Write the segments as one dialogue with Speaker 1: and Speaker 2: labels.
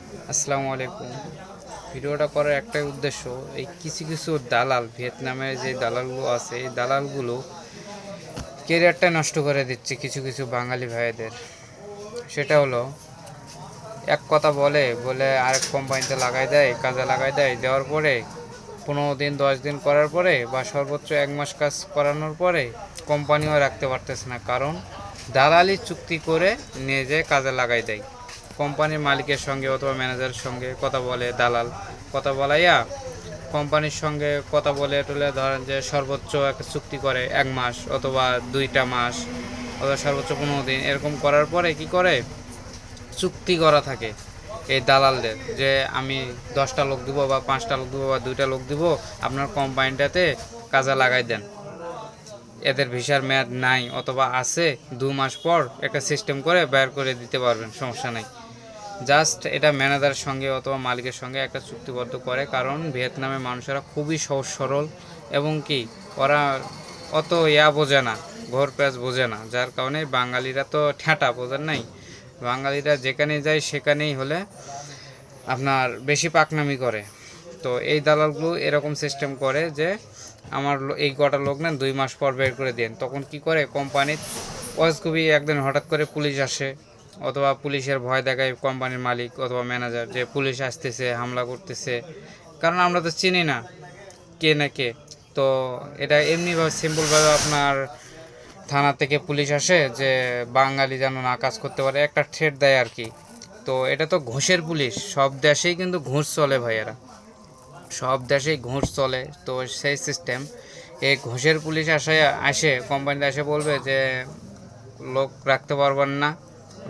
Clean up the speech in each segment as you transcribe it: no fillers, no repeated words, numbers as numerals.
Speaker 1: আসসালামু আলাইকুম। ভিডিওটা করার একটাই উদ্দেশ্য, এই কিছু কিছু দালাল, ভিয়েতনামের যে দালালগুলো আছে, এই দালালগুলো কেরিয়ারটা নষ্ট করে দিচ্ছে কিছু কিছু বাঙালি ভাইদের। সেটা হলো, এক কথা বলে বলে আরেক কোম্পানিতে লাগাই দেয়, কাজে লাগাই দেয়, দেওয়ার পরে 15 দিন 10 দিন করার পরে বা সর্বোচ্চ 1 মাস কাজ করানোর পরে কোম্পানিও রাখতে পারতেছে না, কারণ দালালি চুক্তি করে নিয়ে যেয়ে কাজে লাগাই দেয়। কোম্পানির মালিকের সঙ্গে অথবা ম্যানেজারের সঙ্গে কথা বলে দালাল, কথা বলাইয়া কোম্পানির সঙ্গে কথা বলে টলে ধরেন যে সর্বোচ্চ একটা চুক্তি করে 1 মাস অথবা 2টা মাস অথবা সর্বোচ্চ 15 দিন, এরকম করার পরে কি করে, চুক্তি করা থাকে এই দালালদের যে আমি 10টা লোক দিব বা 5টা লোক দিব বা 2টা লোক দিব, আপনার কোম্পানিটাতে কাজে লাগাই দেন। এদের ভিসার মেয়াদ নাই অথবা আছে, 2 মাস পর একটা সিস্টেম করে বের করে দিতে পারবেন, সমস্যা নেই। জাস্ট এটা ম্যানেজারের সঙ্গে অথবা মালিকের সঙ্গে একটা চুক্তিবদ্ধ করে, কারণ ভিয়েতনামের মানুষেরা খুবই সহজ সরল এবং কি ওরা অত বোঝে না, ঘোর প্যাচ বোঝে না, যার কারণে বাঙালিরা তো ঠেঁটা বোঝেন নাই। বাঙালিরা যেখানে যায় সেখানেই হলে আপনার বেশি পাকনামি করে। তো এই দালালগুলো এরকম সিস্টেম করে যে আমার এই কটা লোক নেন, 2 মাস পর বের করে দেন। তখন কি করে কোম্পানির খুবই একদিন হঠাৎ করে পুলিশ আসে, অথবা পুলিশের ভয় দেখায় কোম্পানির মালিক অথবা ম্যানেজার যে পুলিশ আসতেছে, হামলা করতেছে, কারণ আমরা তো চিনি না কে না কে। তো এটা এমনিভাবে সিম্পলভাবে আপনার থানা থেকে পুলিশ আসে যে বাঙালি যেন না কাজ করতে পারে, একটা থ্রেট দেয় আর কি। তো এটা তো ঘুষের পুলিশ, সব দেশেই কিন্তু ঘুষ চলে ভাইয়েরা, সব দেশেই ঘুষ চলে। তো সেই সিস্টেম, এই ঘুষের পুলিশ আসে কোম্পানিতে এসে বলবে যে লোক রাখতে পারবেন না,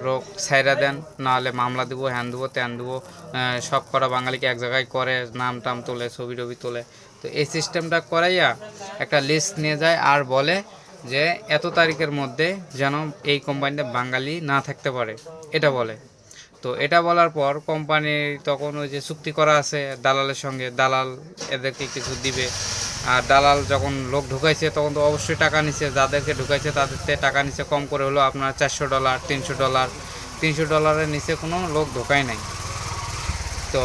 Speaker 1: লোক ছাইরা দেন, নাহলে মামলা দেবো, হ্যান দেবো, ত্যান দেবো। সব করা বাঙালিকে এক জায়গায় করে নাম টাম তোলে, ছবি টবি তোলে। তো এই সিস্টেমটা করাইয়া একটা লিস্ট নিয়ে যায় আর বলে যে এত তারিখের মধ্যে যেন এই কোম্পানিতে বাঙালি না থাকতে পারে, এটা বলে। তো এটা বলার পর কোম্পানি তখন ওই যে চুক্তি করা আছে দালালের সঙ্গে, দালাল এদেরকে কিছু দিবে। আর দালাল যখন লোক ঢুকাইছে তখন তো অবশ্যই টাকা নিচ্ছে, যাদেরকে ঢুকাইছে তাদের থেকে টাকা নিচ্ছে কম করে, হলো আপনার $400, $300। $300 নিচে কোনো লোক ঢোকায় নাই। তো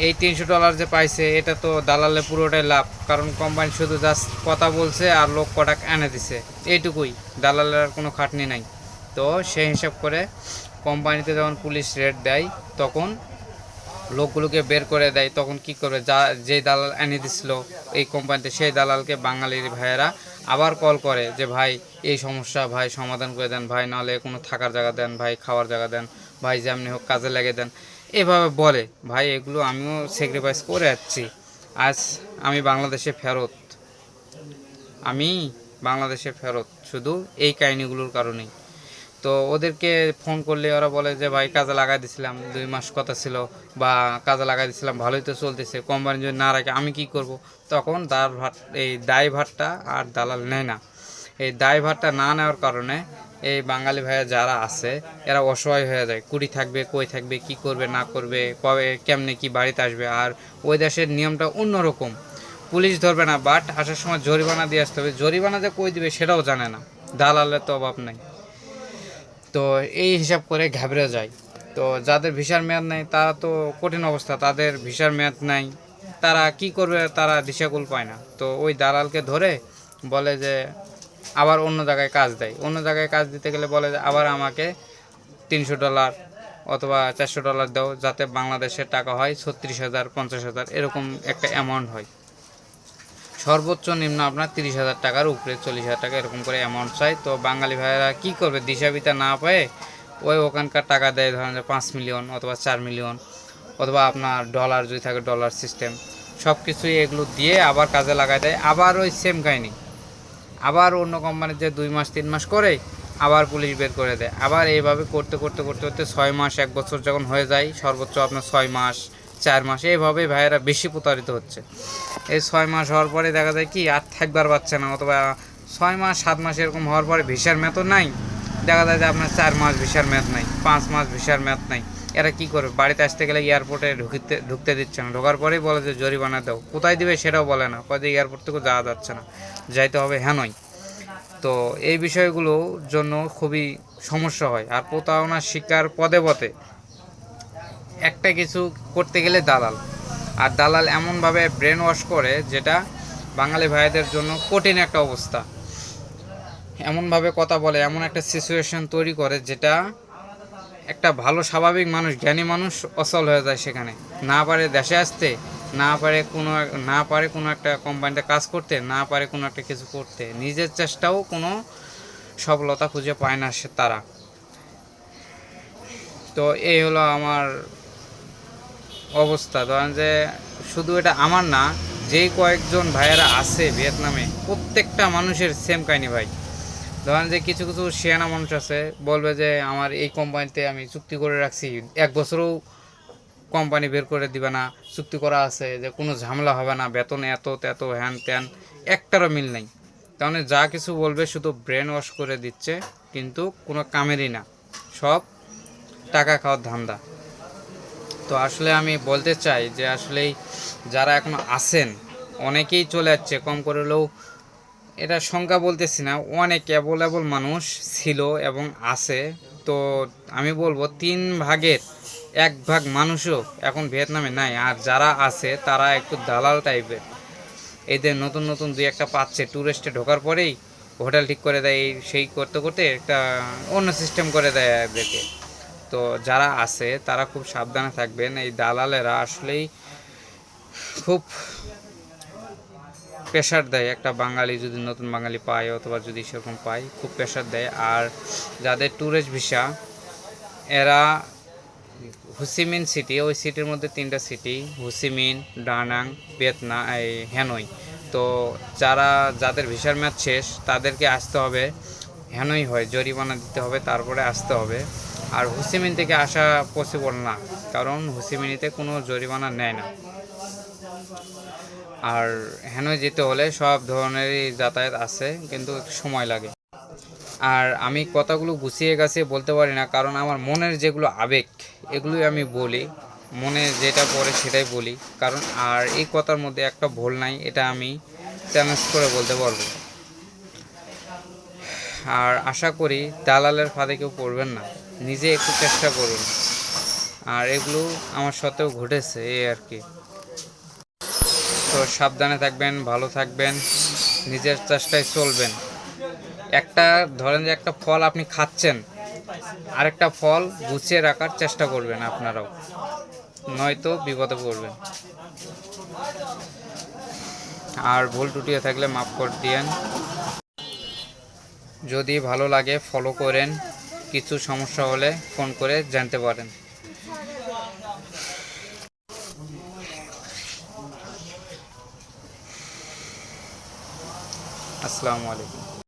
Speaker 1: এই $300 যে পাইছে এটা তো দালালে পুরোটাই লাভ, কারণ কোম্পানি শুধু জাস্ট কথা বলছে আর লোক কটাক এনে দিছে, এইটুকুই, দালালের আর কোনো খাটনি নাই। তো সেই হিসাব করে কোম্পানিতে যখন পুলিশ রেড দেয় তখন লোকগুলোকে বের করে দেয়। তখন কি করবে, যে দালাল এনে দিছিল এই কোম্পানিতে, সেই দালালকে বাঙালির ভাইয়েরা আবার কল করে যে ভাই এই সমস্যা, ভাই সমাধান করে দেন ভাই, নাহলে কোনো থাকার জায়গা দেন ভাই, খাওয়ার জায়গা দেন ভাই, যেমনি হোক কাজে লেগে দেন, এভাবে বলে। ভাই এগুলো আমিও স্যাক্রিফাইস করে যাচ্ছি। আজ আমি বাংলাদেশে ফেরত, আমি বাংলাদেশে ফেরত শুধু এই কাহিনিগুলোর কারণেই। তো ওদেরকে ফোন করলে ওরা বলে যে ভাই কাজে লাগাই দিছিলাম, 2 মাস কথা ছিল, বা কাজে লাগাই দিছিলাম, ভালোই তো চলতেছে, কোম্পানি যদি না রাখে আমি কি করব। তখন এই দায়ভারটা আর দালাল নেয় না। এই দায়ভারটা না নেওয়ার কারণে এই বাঙালি ভাইয়া যারা আছে এরা অসহায় হয়ে যায়, কুড়ি থাকবে, কই থাকবে, কি করবে না করবে, কবে কেমনে কি বাড়িতে আসবে। আর ওই দেশের নিয়মটা অন্যরকম, পুলিশ ধরবে না, বাট আসার সময় জরিমানা দিয়ে আসতে হবে, জরিমানা যে কই দিবে সেটাও জানে না, দালালের তো অভাব নেই। তো এই হিসাব করে ঘাবড়ে যায়। তো যাদের ভিসার মেয়াদ নেই তারা তো কঠিন অবস্থা, তাদের ভিসার মেয়াদ নাই, তারা কি করবে, তারা দিশাকুল পায় না। তো ওই দালালকে ধরে বলে যে আবার অন্য জায়গায় কাজ দেয়, অন্য জায়গায় কাজ দিতে গেলে বলে যে আবার আমাকে $300 অথবা $400 দাও, যাতে বাংলাদেশের টাকা হয় 36,000 50,000, এরকম একটা অ্যামাউন্ট হয়। সর্বোচ্চ নিম্ন আপনার 30,000 টাকার উপরে, 40,000 টাকা, এরকম করে অ্যামাউন্ট চাই। তো বাঙালি ভাইয়েরা কী করবে, দিশাবিতা না পেয়ে ওই ওখানকার টাকা দেয়, ধরেন যে 5 মিলিয়ন অথবা 4 মিলিয়ন, অথবা আপনার ডলার যদি থাকে ডলার সিস্টেম, সব কিছুই এগুলো দিয়ে আবার কাজে লাগাই দেয়। আবার ওই সেম কাহিনি, আবার অন্য কোম্পানির যে 2 মাস 3 মাস করে আবার পুলিশ বের করে দেয়। আবার এইভাবে করতে করতে করতে করতে 6 মাস 1 বছর যখন হয়ে যায়, সর্বোচ্চ আপনার 6 মাস 4 মাস, এইভাবেই ভাইয়েরা বেশি প্রতারিত হচ্ছে। এই 6 মাস হওয়ার পরে দেখা যায় কি আর থাকবার পাচ্ছে না, অথবা 6 মাস 7 মাস এরকম হওয়ার পরে ভিসার মেয়াদ নাই, দেখা যায় যে আপনার 4 মাস ভিসার মেয়াদ নাই, 5 মাস ভিসার মেয়াদ নাই। এরা কী করবে, বাড়িতে আসতে গেলে এয়ারপোর্টে ঢুকতে দিচ্ছে না, ঢোকার পরেই বলে যে জরিমানা দাও, কোথায় দিবে সেটাও বলে না, কয় যে এয়ারপোর্ট থেকে যাওয়া যাচ্ছে না, যাইতে হবে হ্যানই। তো এই বিষয়গুলোর জন্য খুবই সমস্যা হয়। আর প্রতারণার শিকার পদে পদে, এক একটা কিছু করতে গেলে দালাল, আর দালাল এমনভাবে ব্রেন ওয়াশ করে যেটা বাঙালি ভাইদের জন্য কঠিন একটা অবস্থা। এমনভাবে কথা বলে, এমন একটা সিচুয়েশন তৈরি করে যেটা একটা ভালো স্বাভাবিক মানুষ, জ্ঞানী মানুষ অচল হয়ে যায় সেখানে। না পারে দেশে আসতে, না পারে কোনো একটা কোম্পানিতে কাজ করতে, না পারে কোনো একটা কিছু করতে, নিজের চেষ্টাও কোনো সফলতা খুঁজে পায় না তারা। তো এই হলো আমার অবস্থা। ধরেন যে শুধু এটা আমার না, যেই কয়েকজন ভাইয়েরা আছে ভিয়েতনামে, প্রত্যেকটা মানুষের সেম কাহিনি ভাই। ধরেন যে কিছু কিছু শিয়ানা মানুষ আছে, বলবে যে আমার এই কোম্পানিতে আমি চুক্তি করে রাখছি, 1 বছরও কোম্পানি বের করে দিবে না, চুক্তি করা আছে যে কোনো ঝামেলা হবে না, বেতন এত তেত হ্যান ত্যান, একটারও মিল নেই। তাহলে যা কিছু বলবে শুধু ব্রেন ওয়াশ করে দিচ্ছে, কিন্তু কোনো কামেরই না, সব টাকা খাওয়ার ধান্দা। তো আসলে আমি বলতে চাই যে আসলেই যারা এখনো আছেন, অনেকেই চলে যাচ্ছে, কম করেও এটা সংখ্যা বলতেছি না, অনেক অ্যাভেলেবল মানুষ ছিল এবং আছে। তো আমি বলবো 3 ভাগের 1 ভাগ মানুষও এখন ভিয়েতনামে নাই। আর যারা আছে তারা একটু দালাল টাইপের, এদের নতুন নতুন 2-1টা পাচ্ছে, ট্যুরিস্টে ঢোকার পরেই হোটেল ঠিক করে দেয়, সেই করতে করতে একটা অন্য সিস্টেম করে দেয় এদেরকে। তো যারা আছে তারা খুব সাবধানে থাকবেন। এই দালালেরা আসলেই খুব প্রেশার দেয়, একটা বাঙালি যদি নতুন বাঙালি পায় অথবা যদি সেরকম পায়, খুব প্রেশার দেয়। আর যাদের ট্যুরিস্ট ভিসা, এরা হুসিমিন সিটি, ওই সিটির মধ্যে 3টা সিটি, হুসিমিন, ডানাং, ভিয়েতনাম, এই হ্যানয়। তো যাদের ভিসার মেয়াদ শেষ তাদেরকে আসতে হবে হ্যানয়, হয় জরিমানা দিতে হবে, তারপরে আসতে হবে। আর হুসিমিন থেকে আসা পসিবল না, কারণ হুসিমিনিতে কোনো জরিমানা নেয় না। আর হ্যানয় যেতে হলে সব ধরনেরই যাতায়াত আছে, কিন্তু একটু সময় লাগে। আর আমি কথাগুলো গুছিয়ে গাছিয়ে বলতে পারি না, কারণ আমার মনের যেগুলো আবেগ এগুলোই আমি বলি, মনে যেটা পড়ে সেটাই বলি। কারণ আর এই কথার মধ্যে একটা ভুল নাই, এটা আমি চ্যালেঞ্জ করে বলতে পারবো। আর আশা করি দালালের ফাঁদে কেউ পড়বেন না, নিজে একটু চেষ্টা করুন। আর এগুলো আমার সাথেও ঘটেছে, এই আর কি। তো সাবধানে থাকবেন, ভালো থাকবেন, নিজের চেষ্টায় চলবেন। একটা ধরেন যে একটা ফল আপনি খাচ্ছেন, আরেকটা ফল গুছিয়ে রাখার চেষ্টা করবেন আপনারাও, নয়তো বিপদে পড়বেন। আর ভুল টুটিয়ে থাকলে মাফ করে দিয়েন। যদি ভালো লাগে ফলো করেন, কিছু সমস্যা হলে ফোন করে জানতে পারেন। আসসালামু আলাইকুম।